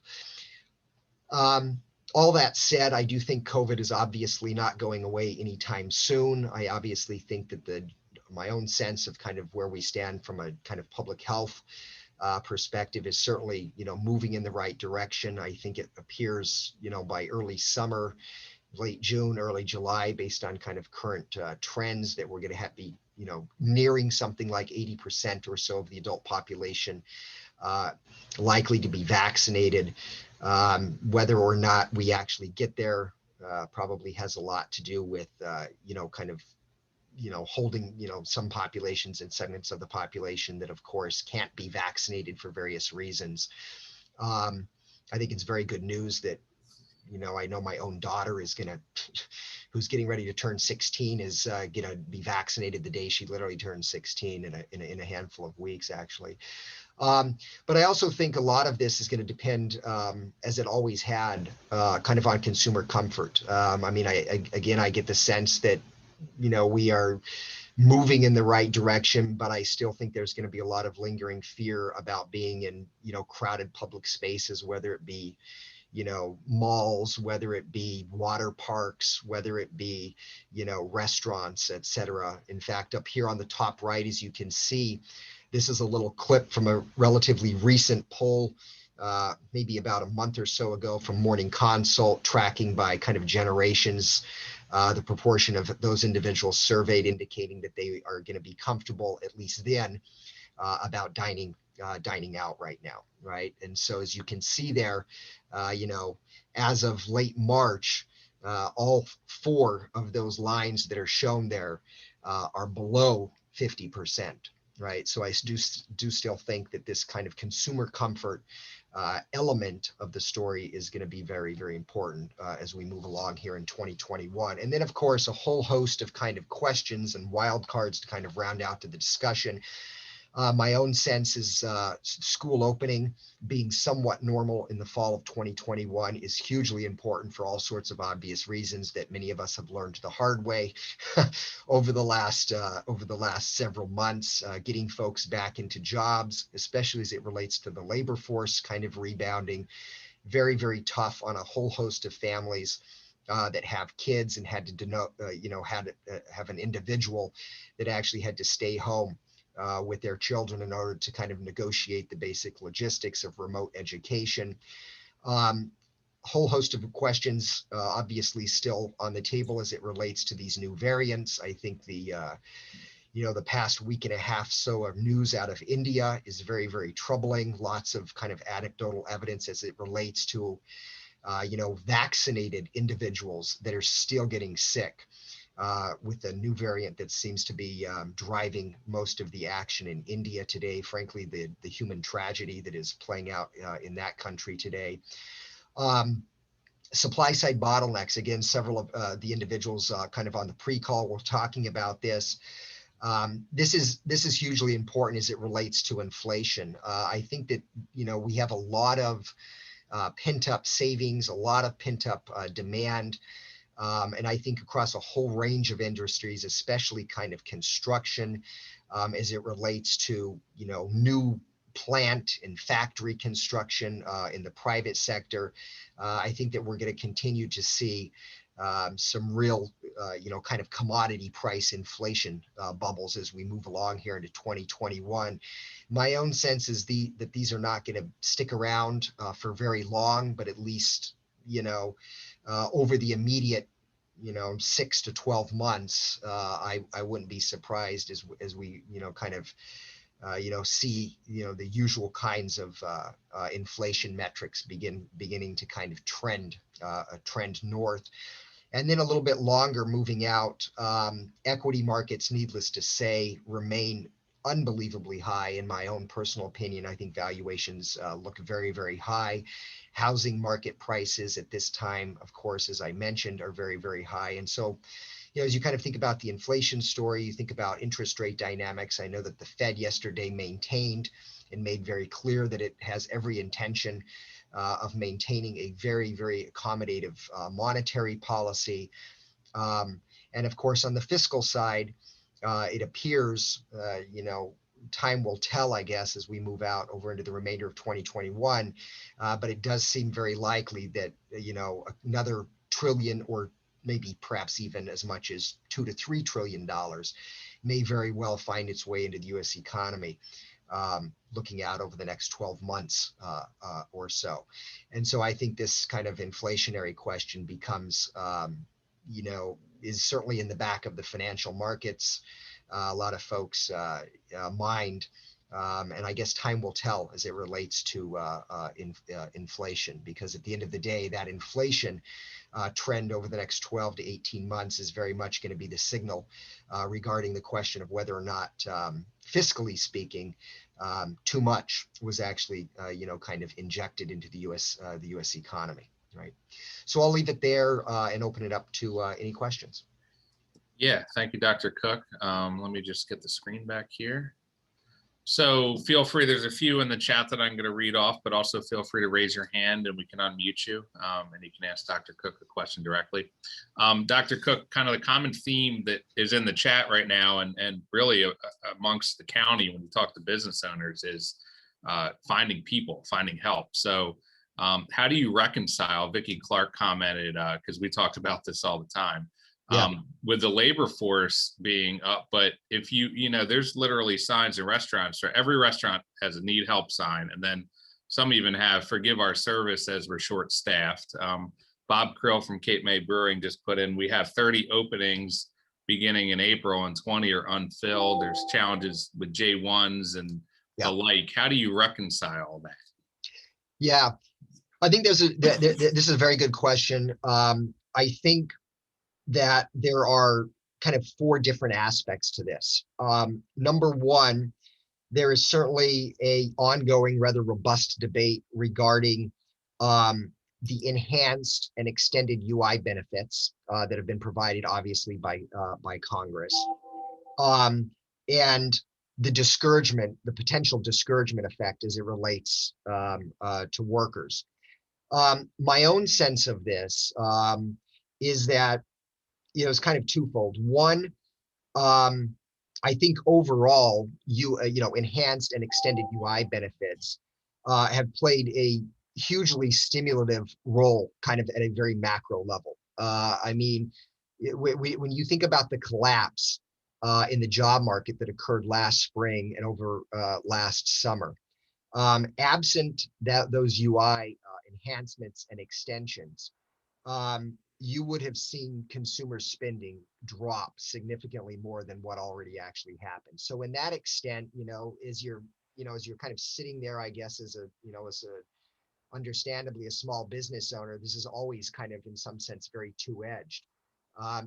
Speaker 4: All that said, I do think COVID is obviously not going away anytime soon. I obviously think that my own sense of kind of where we stand from a kind of public health perspective is certainly, moving in the right direction. I think it appears, by early summer, late June, early July, based on kind of current trends, that we're going to be, nearing something like 80% or so of the adult population likely to be vaccinated. Whether or not we actually get there probably has a lot to do with, holding, some populations and segments of the population that, of course, can't be vaccinated for various reasons. I think it's very good news that, I know my own daughter is who's getting ready to turn 16, is going to be vaccinated the day she literally turns 16 in a handful of weeks, actually. But I also think a lot of this is going to depend, as it always had, kind of on consumer comfort. I get the sense that, we are moving in the right direction, but I still think there's going to be a lot of lingering fear about being in, crowded public spaces, whether it be, malls, whether it be water parks, whether it be, restaurants, et cetera. In fact, up here on the top right, as you can see, this is a little clip from a relatively recent poll, maybe about a month or so ago, from Morning Consult, tracking by kind of generations, the proportion of those individuals surveyed indicating that they are going to be comfortable, at least then, about dining out right now, right? And so as you can see there, as of late March, all 4 of those lines that are shown there are below 50%. Right. So I do still think that this kind of consumer comfort element of the story is going to be very, very important as we move along here in 2021. And then, of course, a whole host of kind of questions and wild cards to kind of round out to the discussion. My own sense is school opening being somewhat normal in the fall of 2021 is hugely important for all sorts of obvious reasons that many of us have learned the hard way over the last several months. Getting folks back into jobs, especially as it relates to the labor force kind of rebounding, very, very tough on a whole host of families that have kids and had to have an individual that actually had to stay home with their children in order to kind of negotiate the basic logistics of remote education. Whole host of questions obviously still on the table as it relates to these new variants. I think the past week and a half so of news out of India is very, very troubling. Lots of kind of anecdotal evidence as it relates to vaccinated individuals that are still getting sick. With a new variant that seems to be driving most of the action in India today. Frankly, the human tragedy that is playing out in that country today. Supply side bottlenecks. Again, several of the individuals kind of on the pre-call were talking about this. This is hugely important as it relates to inflation. I think that we have a lot of pent up savings, a lot of pent up demand. And I think across a whole range of industries, especially kind of construction, as it relates to, new plant and factory construction in the private sector, I think that we're going to continue to see some real, kind of commodity price inflation bubbles as we move along here into 2021. My own sense is that these are not going to stick around for very long, but at least, over the immediate, 6 to 12 months, I wouldn't be surprised as we, kind of, see, the usual kinds of inflation metrics beginning to kind of trend north. And then a little bit longer moving out, equity markets, needless to say, remain unbelievably high. In my own personal opinion, I think valuations look very, very high. Housing market prices at this time, of course, as I mentioned, are very, very high. And so, as you kind of think about the inflation story, you think about interest rate dynamics. I know that the Fed yesterday maintained and made very clear that it has every intention of maintaining a very, very accommodative monetary policy. And of course, on the fiscal side, it appears, time will tell, I guess, as we move out over into the remainder of 2021. But it does seem very likely that, another trillion, or maybe perhaps even as much as $2 to $3 trillion may very well find its way into the U.S. economy, looking out over the next 12 months or so. And so I think this kind of inflationary question becomes, is certainly in the back of the financial markets. A lot of folks mind, and I guess time will tell as it relates to inflation, because at the end of the day, that inflation trend over the next 12 to 18 months is very much going to be the signal regarding the question of whether or not, fiscally speaking, too much was actually, kind of injected into the U.S. economy, right? So I'll leave it there and open it up to any questions.
Speaker 1: Yeah, thank you, Dr. Cooke. Let me just get the screen back here. So feel free, there's a few in the chat that I'm going to read off, but also feel free to raise your hand and we can unmute you, and you can ask Dr. Cooke a question directly. Dr. Cooke, kind of the common theme that is in the chat right now and really amongst the county when you talk to business owners is finding people, finding help. So how do you reconcile, Vicki Clark commented, because we talked about this all the time, with the labor force being up, but if there's literally signs in restaurants, or every restaurant has a need help sign, and then some even have forgive our service as we're short staffed. Bob Krill from Cape May Brewing just put in, we have 30 openings beginning in April and 20 are unfilled. There's challenges with J1s and the like. How do you reconcile that?
Speaker 4: Yeah, I think this is a very good question. I think that there are kind of four different aspects to this. Number one, there is certainly a ongoing, rather robust debate regarding the enhanced and extended UI benefits that have been provided, obviously, by Congress, and the potential discouragement effect as it relates to workers. My own sense of this is that it's kind of twofold. One, I think overall, enhanced and extended UI benefits have played a hugely stimulative role, kind of at a very macro level. I mean, when you think about the collapse in the job market that occurred last spring and over last summer, absent those UI enhancements and extensions, you would have seen consumer spending drop significantly more than what already actually happened. So in that extent, as you're kind of sitting there, I guess, as understandably a small business owner, this is always kind of in some sense very two-edged.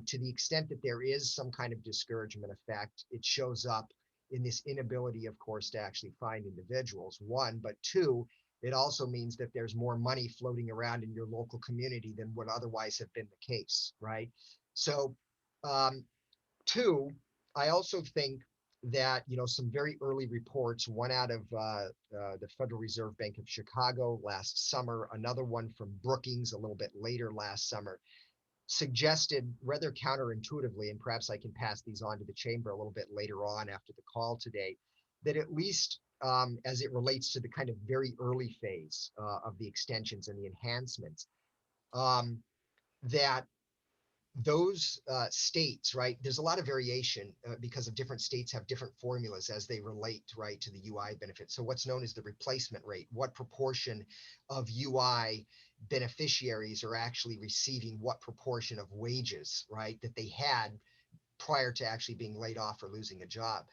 Speaker 4: To the extent that there is some kind of discouragement effect, it shows up in this inability, of course, to actually find individuals, one, but two, it also means that there's more money floating around in your local community than would otherwise have been the case, right? So, two, I also think that, some very early reports, one out of the Federal Reserve Bank of Chicago last summer, another one from Brookings a little bit later last summer, suggested rather counterintuitively, and perhaps I can pass these on to the chamber a little bit later on after the call today, that at least as it relates to the kind of very early phase of the extensions and the enhancements, that those states, right, there's a lot of variation because of different states have different formulas as they relate, right, to the UI benefit. So what's known as the replacement rate, what proportion of UI beneficiaries are actually receiving what proportion of wages, right, that they had prior to actually being laid off or losing a job.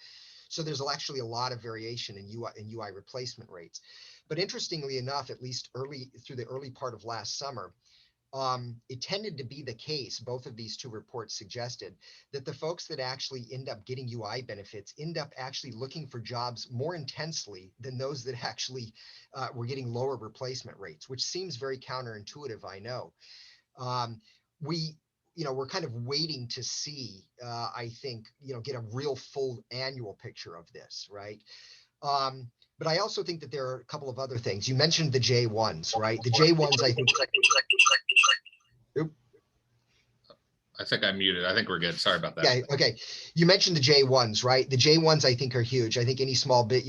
Speaker 4: So there's actually a lot of variation in UI replacement rates. But interestingly enough, at least through the early part of last summer, it tended to be the case, both of these two reports suggested, that the folks that actually end up getting UI benefits end up actually looking for jobs more intensely than those that actually were getting lower replacement rates, which seems very counterintuitive, I know. We're kind of waiting to see, I think, get a real full annual picture of this, right? But I also think that there are a couple of other things. You mentioned the J1s, right? The J1s, I think. Oop.
Speaker 1: I think I'm muted. I think we're good. Sorry about that.
Speaker 4: Yeah. Okay. You mentioned the J1s, right? The J1s, I think, are huge. I think any small bit,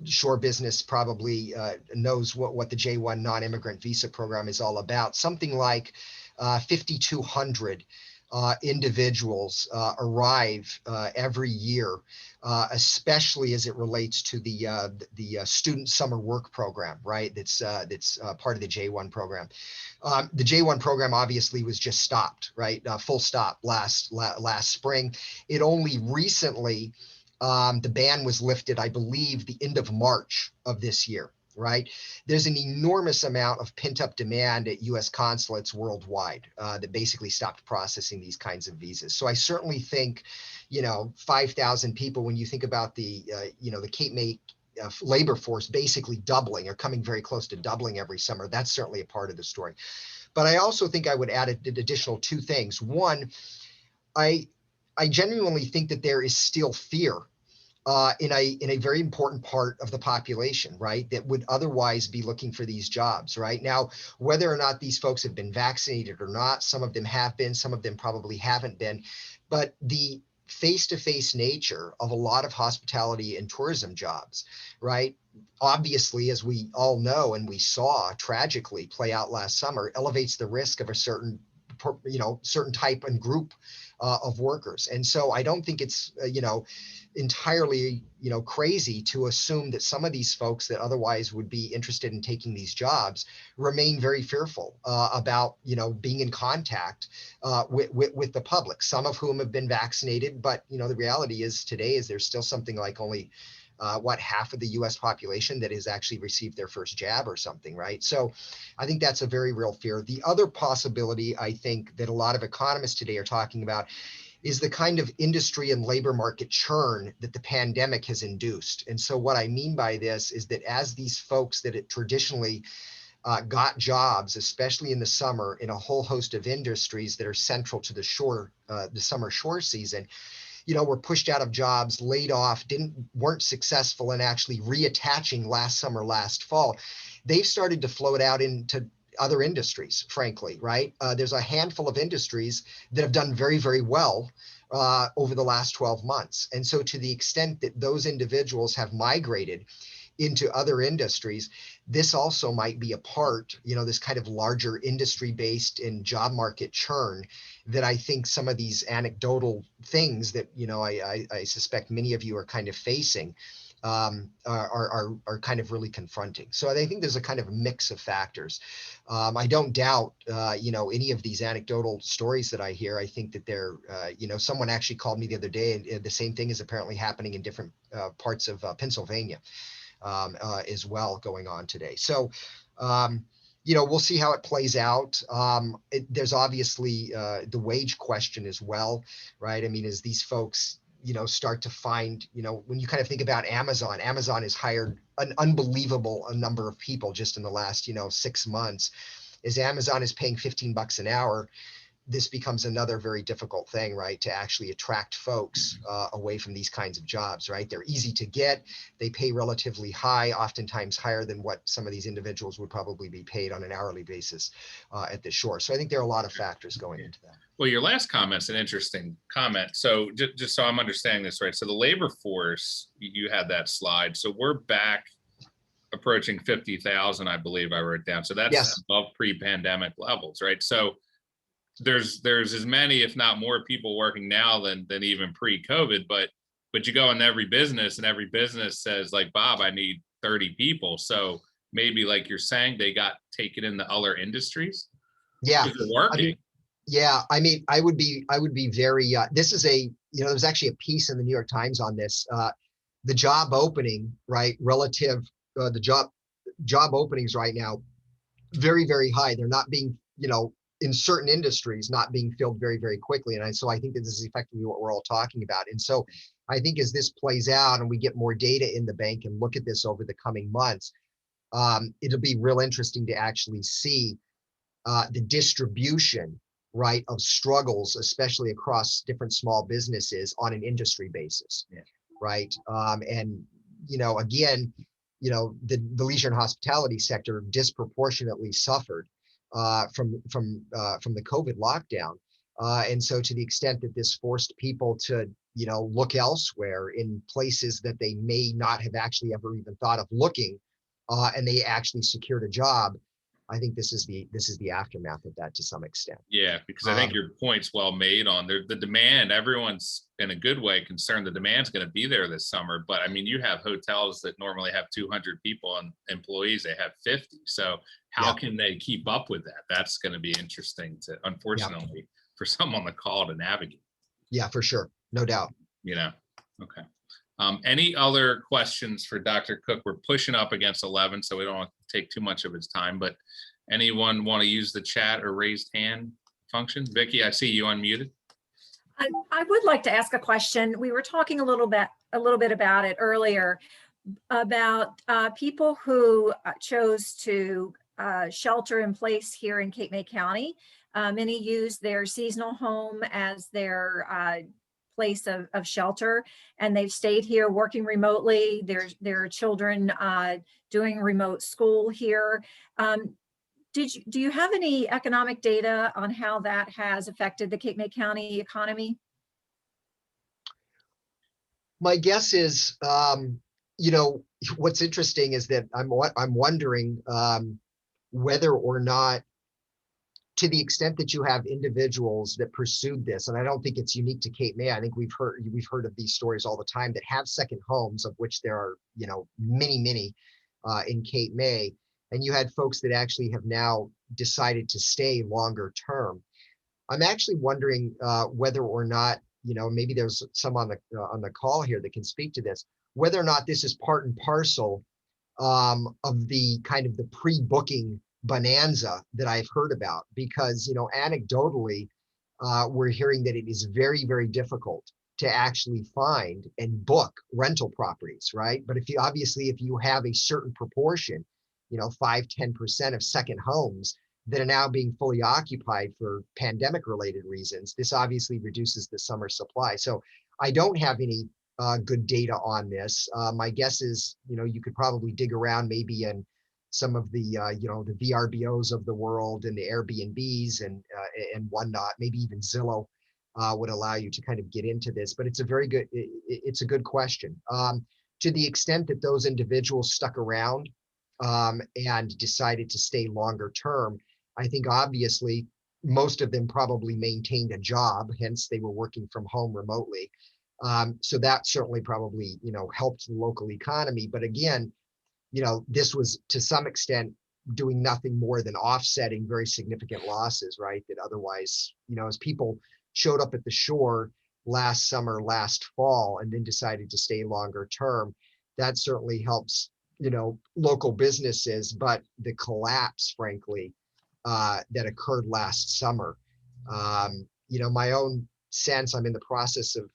Speaker 4: shore business probably knows what the J1 non-immigrant visa program is all about. Something like 5,200 individuals arrive every year, especially as it relates to the student summer work program, right? That's part of the J1 program. The J1 program obviously was just stopped, right? Full stop last spring. It only recently, the ban was lifted, I believe, the end of March of this year, right? There's an enormous amount of pent up demand at US consulates worldwide that basically stopped processing these kinds of visas. So I certainly think, 5,000 people, when you think about the Cape May labor force basically doubling or coming very close to doubling every summer, that's certainly a part of the story. But I also think I would add an additional two things. One, I genuinely think that there is still fear in a very important part of the population, right, that would otherwise be looking for these jobs, right? Now, whether or not these folks have been vaccinated or not, some of them have been, some of them probably haven't been, but the face-to-face nature of a lot of hospitality and tourism jobs, right? Obviously, as we all know and we saw tragically play out last summer, elevates the risk of a certain type and group of workers. And so I don't think it's, entirely, crazy to assume that some of these folks that otherwise would be interested in taking these jobs remain very fearful about, being in contact with the public, some of whom have been vaccinated. But, the reality is today is there's still something like only half of the US population that has actually received their first jab or something, right? So I think that's a very real fear. The other possibility I think that a lot of economists today are talking about is the kind of industry and labor market churn that the pandemic has induced. And so what I mean by this is that as these folks that had traditionally got jobs, especially in the summer, in a whole host of industries that are central to the summer shore season, were pushed out of jobs, laid off, weren't successful in actually reattaching last summer, last fall, they've started to float out into other industries, frankly, right? There's a handful of industries that have done very, very well over the last 12 months. And so to the extent that those individuals have migrated into other industries, this also might be a part, this kind of larger industry-based and job market churn that I think some of these anecdotal things that, I suspect many of you are kind of facing are kind of really confronting. So I think there's a kind of mix of factors. I don't doubt, any of these anecdotal stories that I hear. I think that they're, someone actually called me the other day, and the same thing is apparently happening in different parts of Pennsylvania as well going on today. So, we'll see how it plays out. There's obviously the wage question as well, right? I mean, as these folks, start to find, when you kind of think about Amazon has hired an unbelievable number of people just in the last, 6 months. As Amazon is paying $15 an hour, this becomes another very difficult thing, right? To actually attract folks away from these kinds of jobs, right? They're easy to get. They pay relatively high, oftentimes higher than what some of these individuals would probably be paid on an hourly basis at the shore. So I think there are a lot of factors going into that.
Speaker 1: Well, your last comment's an interesting comment. So just so I'm understanding this right. So the labor force, you had that slide. So we're back approaching 50,000, I believe I wrote down. So that's above pre-pandemic levels, right? So there's as many, if not more, people working now than even pre-COVID, but you go in every business and every business says, like, Bob, I need 30 people. So maybe, like you're saying, they got taken into other industries.
Speaker 4: Yeah,
Speaker 1: working.
Speaker 4: I would be very. This is there was actually a piece in the New York Times on this. The job opening, right, relative the job openings right now, very, very high. They're not being, in certain industries, not being filled very, very quickly. And so I think that this is effectively what we're all talking about. And so I think as this plays out and we get more data in the bank and look at this over the coming months, it'll be real interesting to actually see the distribution, right, of struggles, especially across different small businesses on an industry basis, right? And again, the leisure and hospitality sector disproportionately suffered from the COVID lockdown. And so to the extent that this forced people to, look elsewhere in places that they may not have actually ever even thought of looking, and they actually secured a job, I think this is the aftermath of that to some extent.
Speaker 1: Yeah, because I think your point's well made on the demand. Everyone's in a good way concerned the demand's going to be there this summer. But I mean, you have hotels that normally have 200 people and employees, they have 50. So how can they keep up with that? That's going to be interesting to, unfortunately, for some on the call to navigate.
Speaker 4: Yeah, for sure. No doubt.
Speaker 1: Okay. Any other questions for Dr. Cooke? We're pushing up against 11, so we don't want to take too much of his time, but anyone want to use the chat or raised hand function? Vicky, I see you unmuted.
Speaker 5: I would like to ask a question. We were talking a little bit about it earlier, about people who chose to shelter in place here in Cape May County. Many use their seasonal home as their place of shelter, and they've stayed here working remotely. There are children doing remote school here. Do you have any economic data on how that has affected the Cape May County economy?
Speaker 4: My guess is, what's interesting is that I'm wondering whether or not, to the extent that you have individuals that pursued this, and I don't think it's unique to Cape May. I think we've heard of these stories all the time that have second homes, of which there are, many in Cape May. And you had folks that actually have now decided to stay longer term. I'm actually wondering whether or not, maybe there's some on the call here that can speak to this, whether or not this is part and parcel of the kind of the pre-booking bonanza that I've heard about, because anecdotally we're hearing that it is very, very difficult to actually find and book rental properties, right? But if you have a certain proportion, 5-10% of second homes that are now being fully occupied for pandemic related reasons, this obviously reduces the summer supply. So I don't have any good data on this. My guess is, you could probably dig around maybe in some of the the VRBOs of the world and the Airbnbs and whatnot. Maybe even Zillow would allow you to kind of get into this. But it's a good question. To the extent that those individuals stuck around and decided to stay longer term, I think obviously most of them probably maintained a job, hence they were working from home remotely. So that certainly probably helped the local economy. But again, this was to some extent doing nothing more than offsetting very significant losses, right? That otherwise, as people showed up at the shore last summer, last fall, and then decided to stay longer term, that certainly helps, local businesses. But the collapse, frankly, that occurred last summer, my own sense, I'm in the process of,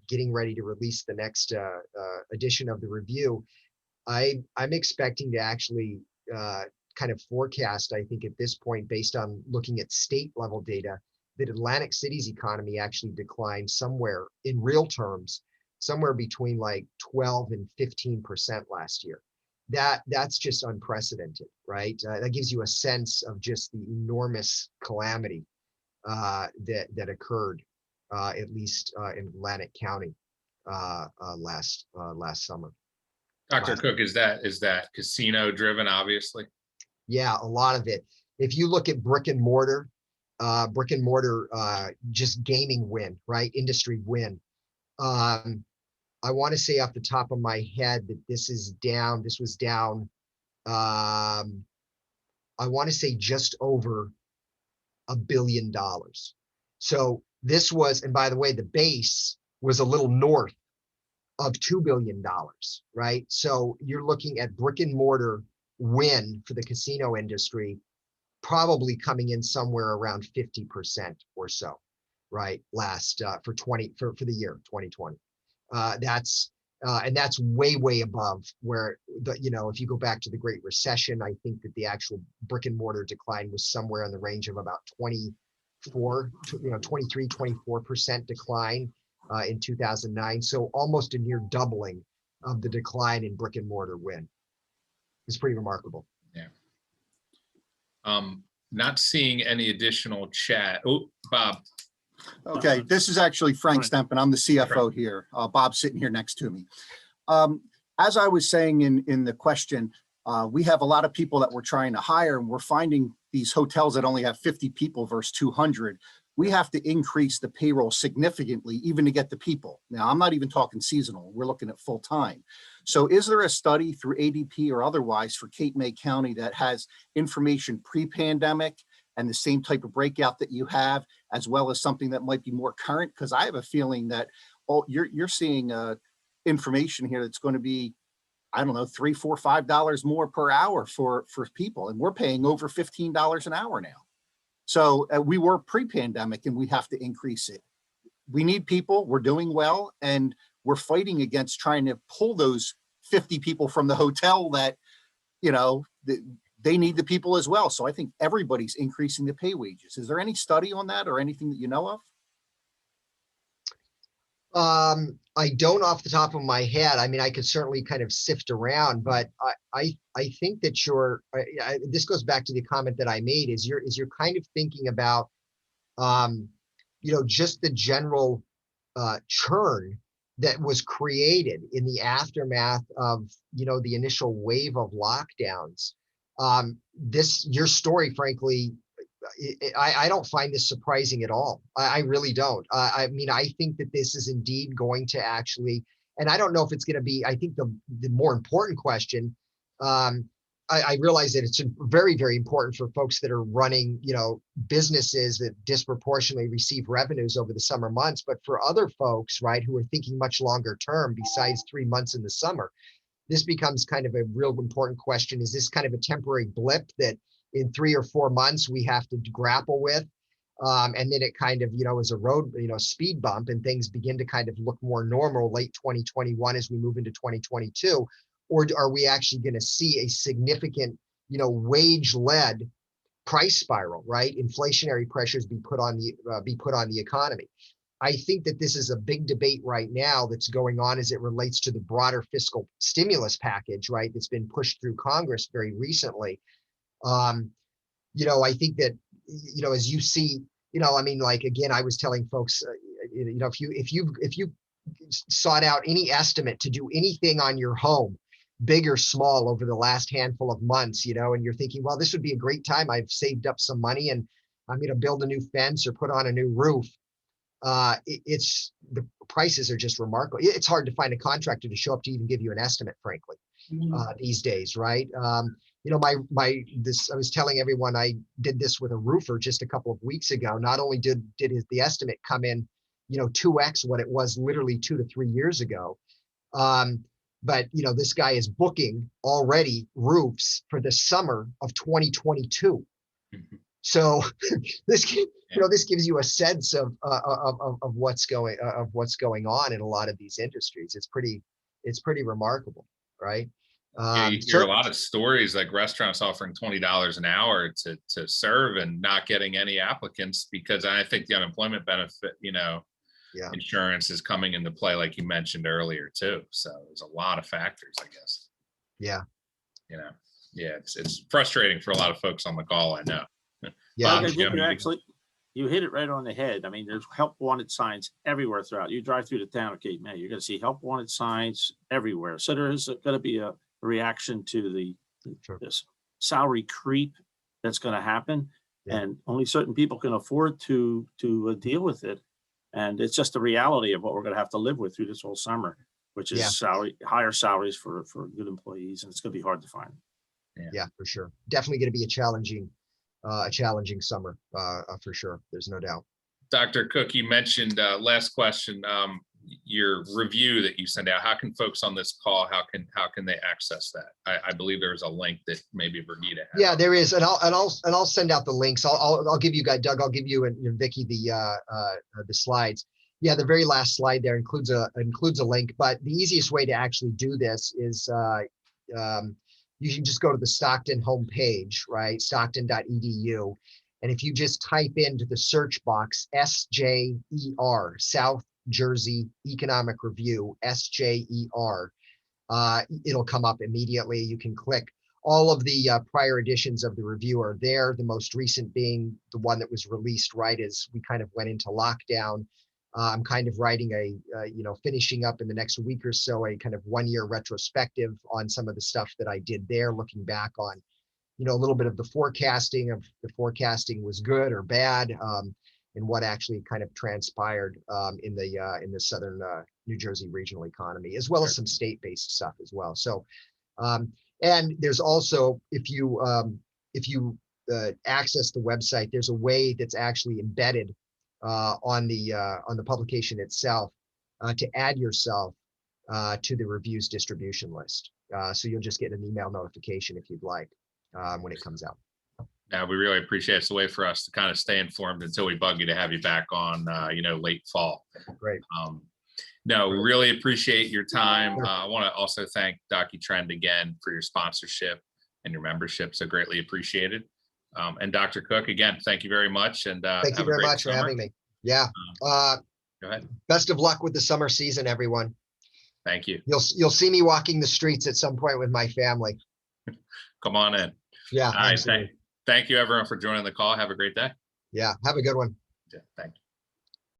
Speaker 4: getting ready to release the next edition of the review. I'm expecting to actually kind of forecast, I think at this point, based on looking at state level data, that Atlantic City's economy actually declined somewhere in real terms, somewhere between like 12 and 15% last year. That's just unprecedented, right? That gives you a sense of just the enormous calamity that occurred, at least in Atlantic County last summer.
Speaker 1: Dr. Cooke, is that casino driven, obviously?
Speaker 4: Yeah, a lot of it. If you look at brick and mortar, just gaming win, right? Industry win. I want to say off the top of my head that this was down, I want to say just over $1 billion. So this was, and by the way, the base was a little north of $2 billion, right? So you're looking at brick and mortar win for the casino industry, probably coming in somewhere around 50% or so, right? Last for the year 2020. And that's way above where if you go back to the Great Recession, I think that the actual brick and mortar decline was somewhere in the range of about 23-24% decline in 2009. So almost a near doubling of the decline in brick and mortar win. It's pretty remarkable.
Speaker 1: Yeah. Not seeing any additional chat. Oh, Bob.
Speaker 6: Okay, this is actually Frank Stempen. I'm the CFO here. Bob's sitting here next to me. As I was saying in the question, we have a lot of people that we're trying to hire, and we're finding these hotels that only have 50 people versus 200. We have to increase the payroll significantly even to get the people. Now, I'm not even talking seasonal. We're looking at full time. So is there a study through ADP or otherwise for Cape May County that has information pre-pandemic and the same type of breakout that you have, as well as something that might be more current? Because I have a feeling that you're seeing information here that's going to be, I don't know, $3, $4, $5 more per hour for people, and we're paying over $15 an hour now. So we were pre-pandemic, and we have to increase it. We need people. We're doing well, and we're fighting against trying to pull those 50 people from the hotel that, you know, they need the people as well. So I think everybody's increasing the pay wages. Is there any study on that or anything that you know of?
Speaker 4: I don't off the top of my head. I mean, I could certainly kind of sift around, but I think that this goes back to the comment that I made, is you're kind of thinking about, you know, just the general churn that was created in the aftermath of, you know, the initial wave of lockdowns. Your story, frankly, I don't find this surprising at all. I really don't. I mean, I think that this is indeed going to actually, and I don't know if it's going to be, I think the more important question, I realize that it's very, very important for folks that are running, you know, businesses that disproportionately receive revenues over the summer months. But for other folks, right, who are thinking much longer term besides 3 months in the summer, this becomes kind of a real important question. Is this kind of a temporary blip that in 3 or 4 months we have to grapple with? And then it kind of, you know, is a road, you know, speed bump, and things begin to kind of look more normal late 2021 as we move into 2022? Or are we actually going to see a significant, you know, wage-led price spiral, right? Inflationary pressures be put on the economy. I think that this is a big debate right now that's going on as it relates to the broader fiscal stimulus package, right? That's been pushed through Congress very recently. You know, I think that, you know, as you see, you know, I mean, like, again, I was telling folks, you know, if you sought out any estimate to do anything on your home, big or small, over the last handful of months, you know, and you're thinking, well, this would be a great time. I've saved up some money and I'm going to build a new fence or put on a new roof. The prices are just remarkable. It's hard to find a contractor to show up to even give you an estimate, frankly, these days, right? You know, I was telling everyone I did this with a roofer just a couple of weeks ago. Not only did the estimate come in, you know, 2x what it was literally 2 to 3 years ago, but, you know, this guy is booking already roofs for the summer of 2022. Mm-hmm. So this, you know, this gives you a sense of what's going on in a lot of these industries. It's pretty remarkable, right?
Speaker 1: Yeah, you hear a lot of stories like restaurants offering $20 an hour to serve and not getting any applicants, because I think the unemployment benefit, you know, insurance is coming into play, like you mentioned earlier too. So there's a lot of factors, I guess.
Speaker 4: Yeah.
Speaker 1: You know, yeah, it's frustrating for a lot of folks on the call, I know.
Speaker 7: Yeah, you hit it right on the head. I mean, there's help wanted signs everywhere throughout. You drive through the town of Cape May, you're going to see help wanted signs everywhere. So there is going to be a reaction to this salary creep that's going to happen, and only certain people can afford to deal with it. And it's just the reality of what we're going to have to live with through this whole summer, which is higher salaries for good employees, and it's going to be hard to find.
Speaker 4: Yeah, for sure. Definitely going to be a challenging summer, for sure. There's no doubt.
Speaker 1: Dr. Cooke, you mentioned last question, your review that you send out. How can folks on this call, how can they access that? I believe there was a link that maybe Brigida had.
Speaker 4: Yeah, there is, and I'll send out the links. I'll give you guys, Doug. I'll give you and Vicky the slides. Yeah, the very last slide there includes a link. But the easiest way to actually do this is you can just go to the Stockton homepage, right? Stockton.edu. And if you just type into the search box SJER, South Jersey Economic Review, SJER, it'll come up immediately. You can click. All of the prior editions of the review are there. The most recent being the one that was released right as we kind of went into lockdown. I'm kind of writing finishing up in the next week or so, a kind of 1-year retrospective on some of the stuff that I did there, looking back on, a little bit of the forecasting was good or bad, and what actually kind of transpired in the southern New Jersey regional economy, as well as some state-based stuff as well. So, and there's also, if you access the website, there's a way that's actually embedded on the publication itself to add yourself to the reviews distribution list. So you'll just get an email notification if you'd like when it comes out.
Speaker 1: Yeah, we really appreciate it. It's a way for us to kind of stay informed until we bug you to have you back on, late fall.
Speaker 4: Great.
Speaker 1: No, we really appreciate your time. I want to also thank DocuTrend again for your sponsorship and your membership. So greatly appreciated. And Dr. Cooke, again, thank you very much. And
Speaker 4: thank you very much for having me. Yeah.
Speaker 1: Go ahead.
Speaker 4: Best of luck with the summer season, everyone.
Speaker 1: Thank you.
Speaker 4: You'll see me walking the streets at some point with my family.
Speaker 1: Come on in.
Speaker 4: Yeah.
Speaker 1: All right. Thank you, everyone, for joining the call. Have a great day.
Speaker 4: Yeah. Have a good one.
Speaker 1: Yeah, thank you.